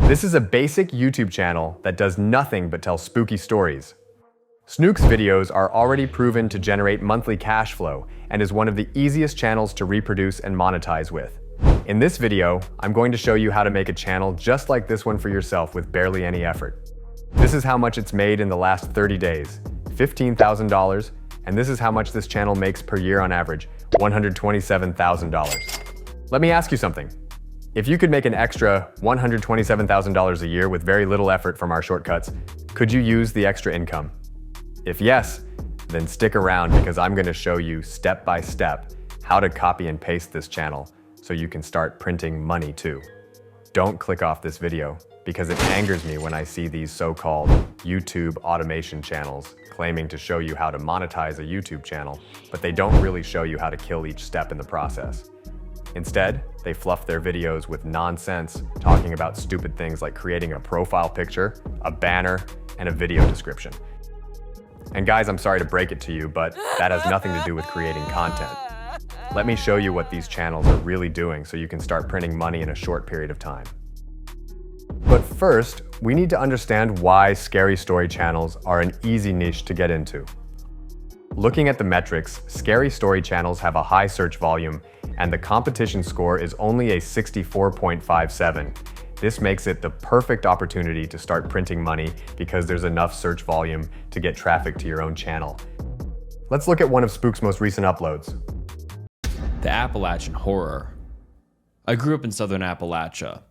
This is a basic YouTube channel that does nothing but tell spooky stories. Snook's videos are already proven to generate monthly cash flow and is one of the easiest channels to reproduce and monetize with. In this video, I'm going to show you how to make a channel just like this one for yourself with barely any effort. This is how much it's made in the last 30 days, $15,000, and this is how much this channel makes per year on average, $127,000. Let me ask you something. If you could make an extra $127,000 a year with very little effort from our shortcuts, could you use the extra income? If yes, then stick around because I'm going to show you step by step how to copy and paste this channel so you can start printing money too. Don't click off this video because it angers me when I see these so-called YouTube automation channels claiming to show you how to monetize a YouTube channel, but they don't really show you how to kill each step in the process. Instead, they fluff their videos with nonsense, talking about stupid things like creating a profile picture, a banner, and a video description. And guys, I'm sorry to break it to you, but that has nothing to do with creating content. Let me show you what these channels are really doing so you can start printing money in a short period of time. But first, we need to understand why scary story channels are an easy niche to get into. Looking at the metrics, scary story channels have a high search volume and the competition score is only a 64.57. This makes it the perfect opportunity to start printing money because there's enough search volume to get traffic to your own channel. Let's look at one of Spook's most recent uploads. The Appalachian Horror. I grew up in southern Appalachia,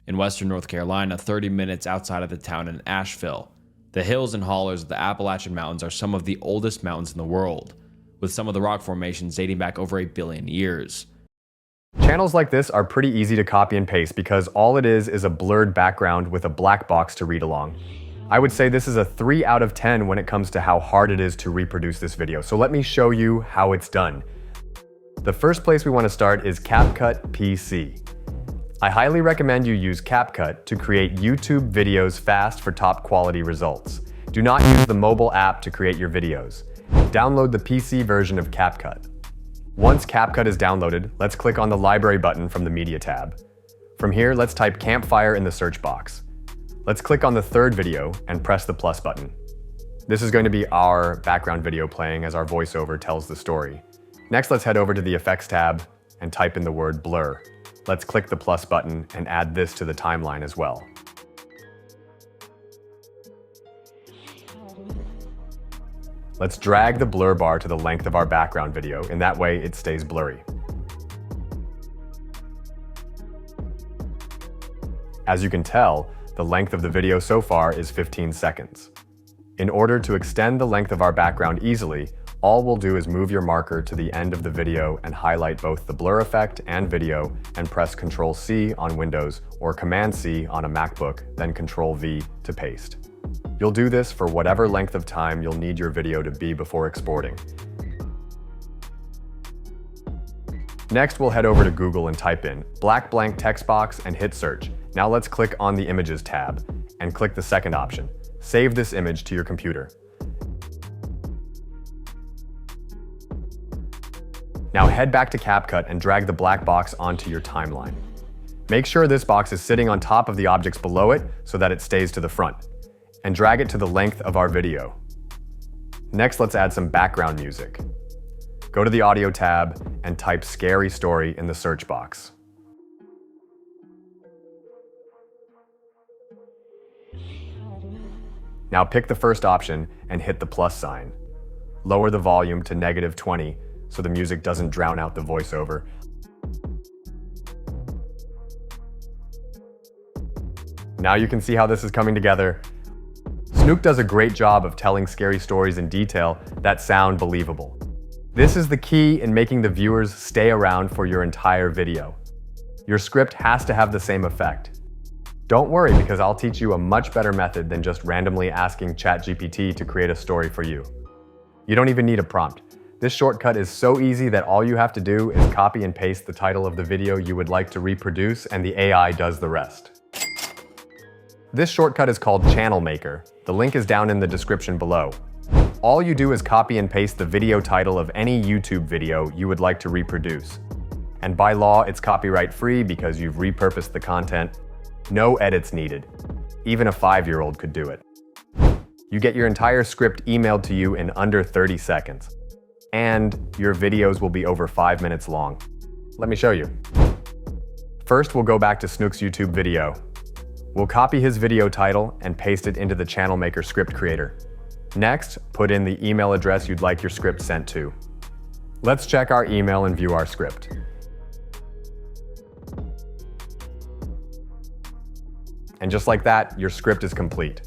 in western North Carolina, 30 minutes outside of the town in Asheville. The hills and hollers of the Appalachian Mountains are some of the oldest mountains in the world, with some of the rock formations dating back over 1 billion years. Channels like this are pretty easy to copy and paste because all it is a blurred background with a black box to read along. I would say this is a 3 out of 10 when it comes to how hard it is to reproduce this video, so let me show you how it's done. The first place we want to start is CapCut PC. I highly recommend you use CapCut to create YouTube videos fast for top quality results. Do not use the mobile app to create your videos. Download the PC version of CapCut. Once CapCut is downloaded, let's click on the Library button from the Media tab. From here, let's type Campfire in the search box. Let's click on the third video and press the plus button. This is going to be our background video playing as our voiceover tells the story. Next, let's head over to the Effects tab and type in the word blur. Let's click the plus button and add this to the timeline as well. Let's drag the blur bar to the length of our background video, and that way it stays blurry. As you can tell, the length of the video so far is 15 seconds. In order to extend the length of our background easily, all we'll do is move your marker to the end of the video and highlight both the blur effect and video and press Ctrl-C on Windows or Command-C on a MacBook, then Ctrl-V to paste. You'll do this for whatever length of time you'll need your video to be before exporting. Next, we'll head over to Google and type in black blank text box and hit search. Now let's click on the Images tab and click the second option. Save this image to your computer. Now head back to CapCut and drag the black box onto your timeline. Make sure this box is sitting on top of the objects below it so that it stays to the front. And drag it to the length of our video. Next, let's add some background music. Go to the Audio tab and type Scary Story in the search box. Now pick the first option and hit the plus sign. Lower the volume to -20 so the music doesn't drown out the voiceover. Now you can see how this is coming together. Snook does a great job of telling scary stories in detail that sound believable. This is the key in making the viewers stay around for your entire video. Your script has to have the same effect. Don't worry because I'll teach you a much better method than just randomly asking ChatGPT to create a story for you. You don't even need a prompt. This shortcut is so easy that all you have to do is copy and paste the title of the video you would like to reproduce and the AI does the rest. This shortcut is called Channel Maker. The link is down in the description below. All you do is copy and paste the video title of any YouTube video you would like to reproduce. And by law, it's copyright free because you've repurposed the content. No edits needed. Even a 5-year-old could do it. You get your entire script emailed to you in under 30 seconds. And your videos will be over 5 minutes long. Let me show you. First, we'll go back to Snook's YouTube video. We'll copy his video title and paste it into the Channel Maker script creator. Next, put in the email address you'd like your script sent to. Let's check our email and view our script. And just like that, your script is complete.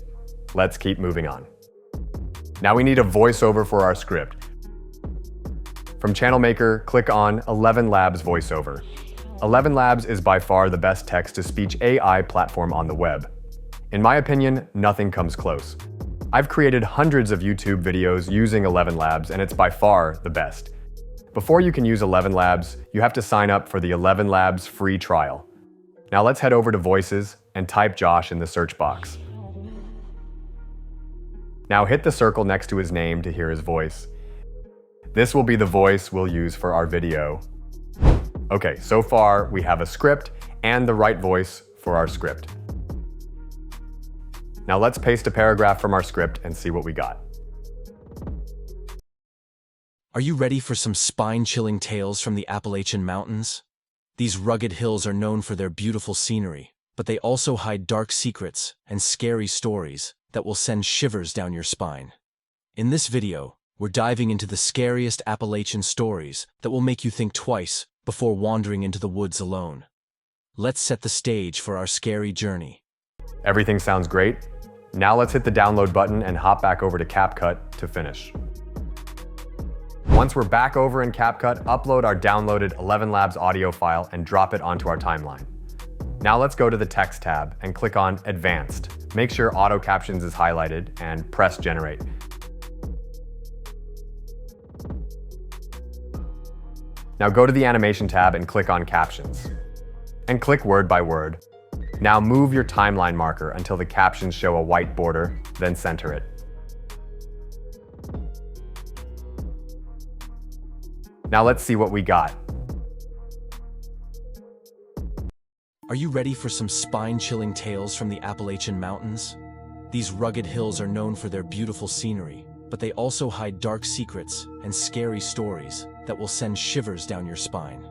Let's keep moving on. Now we need a voiceover for our script. From Channel Maker, click on 11 Labs Voiceover. 11 Labs is by far the best text-to-speech AI platform on the web. In my opinion, nothing comes close. I've created hundreds of YouTube videos using 11 Labs, and it's by far the best. Before you can use 11 Labs, you have to sign up for the 11 Labs free trial. Now let's head over to Voices and type Josh in the search box. Now hit the circle next to his name to hear his voice. This will be the voice we'll use for our video. Okay, so far we have a script and the right voice for our script. Now let's paste a paragraph from our script and see what we got. Are you ready for some spine-chilling tales from the Appalachian Mountains? These rugged hills are known for their beautiful scenery, but they also hide dark secrets and scary stories that will send shivers down your spine. In this video, we're diving into the scariest Appalachian stories that will make you think twice before wandering into the woods alone. Let's set the stage for our scary journey. Everything sounds great. Now let's hit the download button and hop back over to CapCut to finish. Once we're back over in CapCut, upload our downloaded 11 Labs audio file and drop it onto our timeline. Now let's go to the Text tab and click on Advanced. Make sure Auto Captions is highlighted and press Generate. Now go to the Animation tab and click on Captions. And click Word by Word. Now move your timeline marker until the captions show a white border, then center it. Now let's see what we got. Are you ready for some spine-chilling tales from the Appalachian Mountains? These rugged hills are known for their beautiful scenery, but they also hide dark secrets and scary stories that will send shivers down your spine.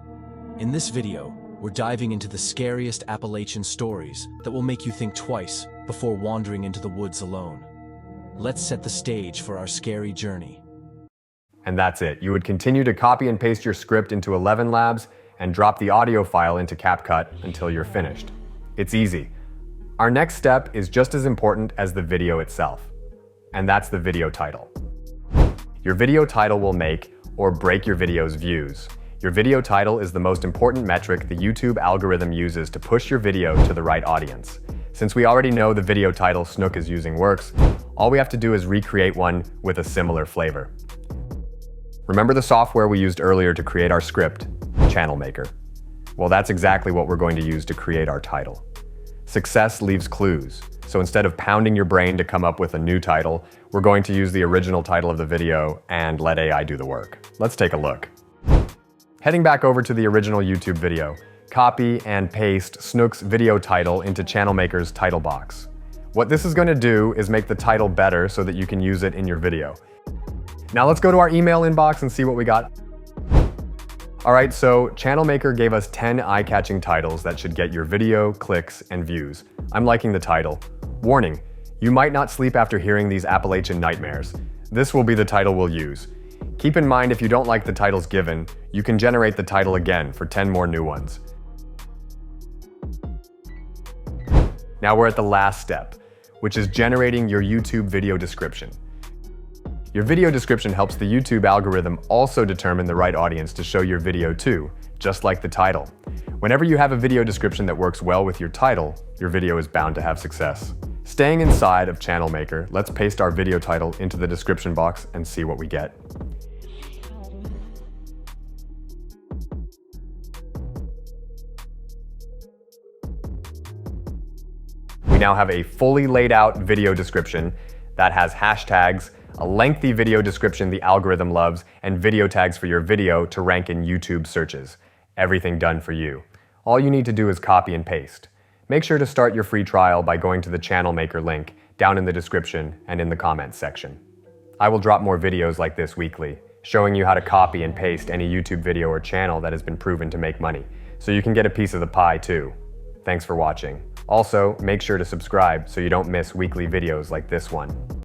In this video, we're diving into the scariest Appalachian stories that will make you think twice before wandering into the woods alone. Let's set the stage for our scary journey. And that's it. You would continue to copy and paste your script into 11 Labs and drop the audio file into CapCut until you're finished. It's easy. Our next step is just as important as the video itself, and that's the video title. Your video title will make or break your video's views. Your video title is the most important metric the YouTube algorithm uses to push your video to the right audience. Since we already know the video title Snook is using works, all we have to do is recreate one with a similar flavor. Remember the software we used earlier to create our script, Channel Maker? Well, that's exactly what we're going to use to create our title. Success leaves clues, so instead of pounding your brain to come up with a new title, we're going to use the original title of the video and let AI do the work. Let's take a look. Heading back over to the original YouTube video, copy and paste Snook's video title into Channel Maker's title box. What this is going to do is make the title better so that you can use it in your video. Now let's go to our email inbox and see what we got. All right, so Channel Maker gave us 10 eye-catching titles that should get your video, clicks, and views. I'm liking the title. Warning, you might not sleep after hearing these Appalachian nightmares. This will be the title we'll use. Keep in mind if you don't like the titles given, you can generate the title again for 10 more new ones. Now we're at the last step, which is generating your YouTube video description. Your video description helps the YouTube algorithm also determine the right audience to show your video to, just like the title. Whenever you have a video description that works well with your title, your video is bound to have success. Staying inside of Channel Maker, let's paste our video title into the description box and see what we get. We now have a fully laid out video description that has hashtags, a lengthy video description the algorithm loves, and video tags for your video to rank in YouTube searches. Everything done for you. All you need to do is copy and paste. Make sure to start your free trial by going to the channel maker link down in the description and in the comments section. I will drop more videos like this weekly, showing you how to copy and paste any YouTube video or channel that has been proven to make money, so you can get a piece of the pie too. Thanks for watching. Also, make sure to subscribe so you don't miss weekly videos like this one.